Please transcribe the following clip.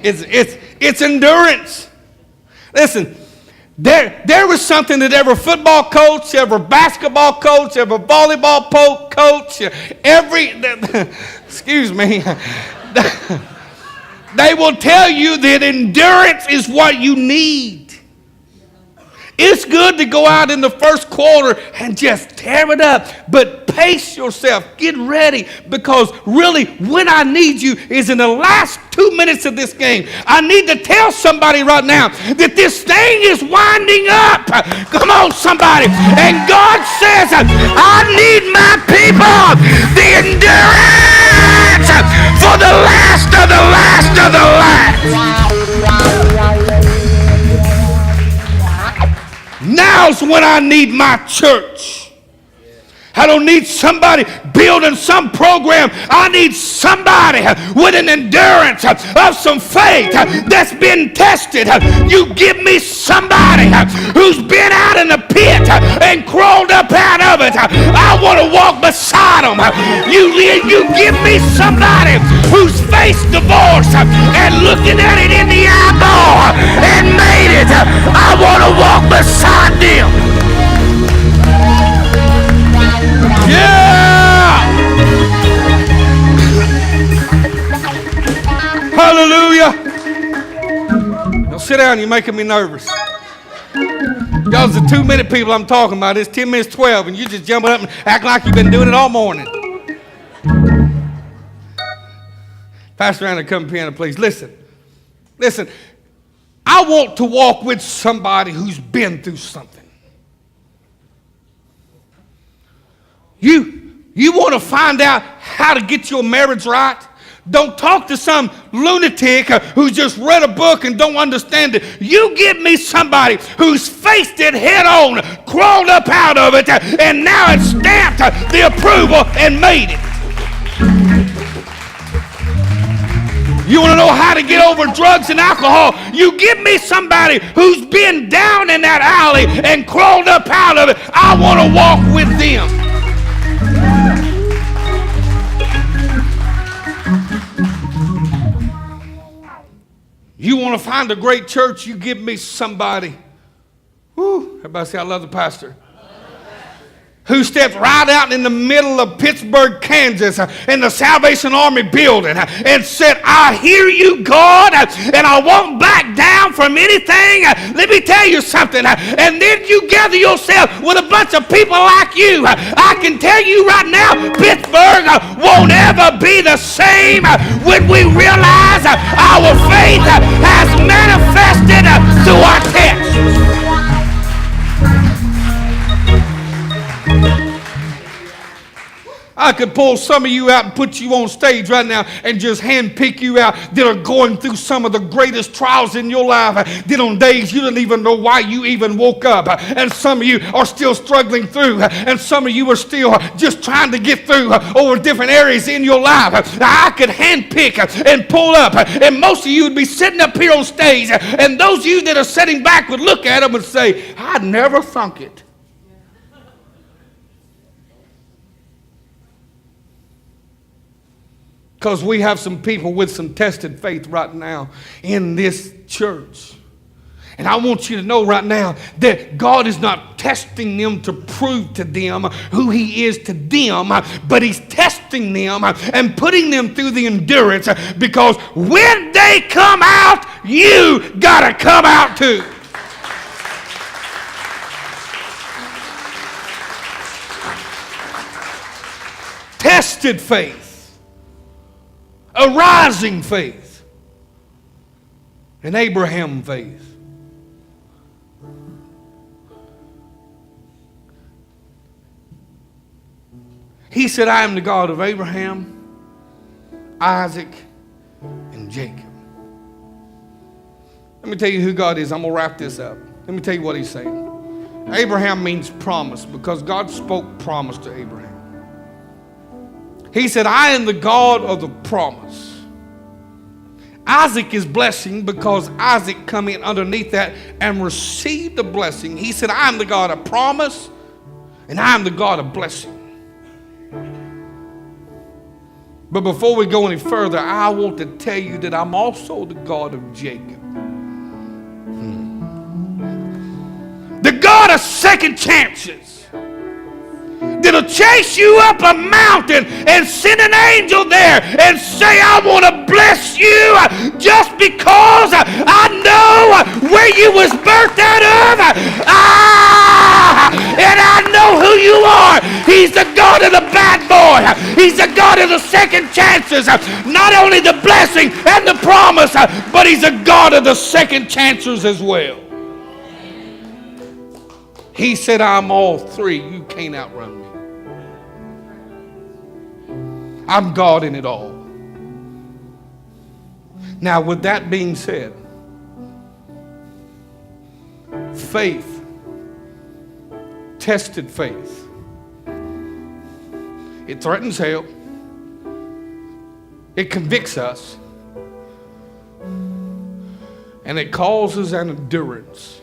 It's endurance. Listen, there was something that every football coach, every basketball coach, every volleyball coach, excuse me, they will tell you that endurance is what you need. It's good to go out in the first quarter and just tear it up, but pace yourself. Get ready, because really when I need you is in the last 2 minutes of this game. I need to tell somebody right now that this thing is winding up. Come on, somebody. And God says, I need my people, the endurance for the last of the last of the last. Now's when I need my church. I don't need somebody building some program. I need somebody with an endurance of some faith that's been tested. You give me somebody who's been out in the pit and crawled up out of it. I want to walk beside them. You give me somebody who's faced divorce and looking at it in the eyeball and made it. I want to walk beside them. Yeah! Hallelujah! Now sit down, you're making me nervous. Y'all's the 2-minute people I'm talking about. It's 10 minutes 12, and you just jumping up and act like you've been doing it all morning. Pastor Anna, come piano, please. Listen. I want to walk with somebody who's been through something. You want to find out how to get your marriage right? Don't talk to some lunatic who just read a book and don't understand it. You give me somebody who's faced it head on, crawled up out of it, and now it's stamped the approval and made it. You want to know how to get over drugs and alcohol? You give me somebody who's been down in that alley and crawled up out of it. I want to walk with them. You want to find a great church? You give me somebody. Whoo, everybody say, I love the pastor. Who stepped right out in the middle of Pittsburgh, Kansas, in the Salvation Army building and said, I hear you, God, and I won't back down from anything. Let me tell you something. And then you gather yourself with a bunch of people like you. I can tell you right now, Pittsburgh won't ever be the same when we realize our faith has manifested through our text. I could pull some of you out and put you on stage right now and just handpick you out that are going through some of the greatest trials in your life. That on days you don't even know why you even woke up. And some of you are still struggling through. And some of you are still just trying to get through over different areas in your life. I could handpick and pull up. And most of you would be sitting up here on stage. And those of you that are sitting back would look at them and say, I never thunk it. Because we have some people with some tested faith right now in this church. And I want you to know right now that God is not testing them to prove to them who He is to them, but He's testing them and putting them through the endurance, because when they come out, you got to come out too. Tested faith. A rising faith, an Abraham faith. He said, I am the God of Abraham, Isaac, and Jacob. Let me tell you who God is. I'm going to wrap this up. Let me tell you what He's saying. Abraham means promise, because God spoke promise to Abraham. He said, I am the God of the promise. Isaac is blessing because Isaac come in underneath that and received the blessing. He said, I am the God of promise and I am the God of blessing. But before we go any further, I want to tell you that I'm also the God of Jacob. The God of second chances. That'll chase you up a mountain and send an angel there and say, I want to bless you just because I know where you was birthed out of. And I know who you are. He's the God of the bad boy. He's the God of the second chances. Not only the blessing and the promise, but he's the God of the second chances as well. He said, I'm all three. You can't outrun me. I'm God in it all. Now, with that being said, faith, tested faith, it threatens hell. It convicts us. And it causes an endurance.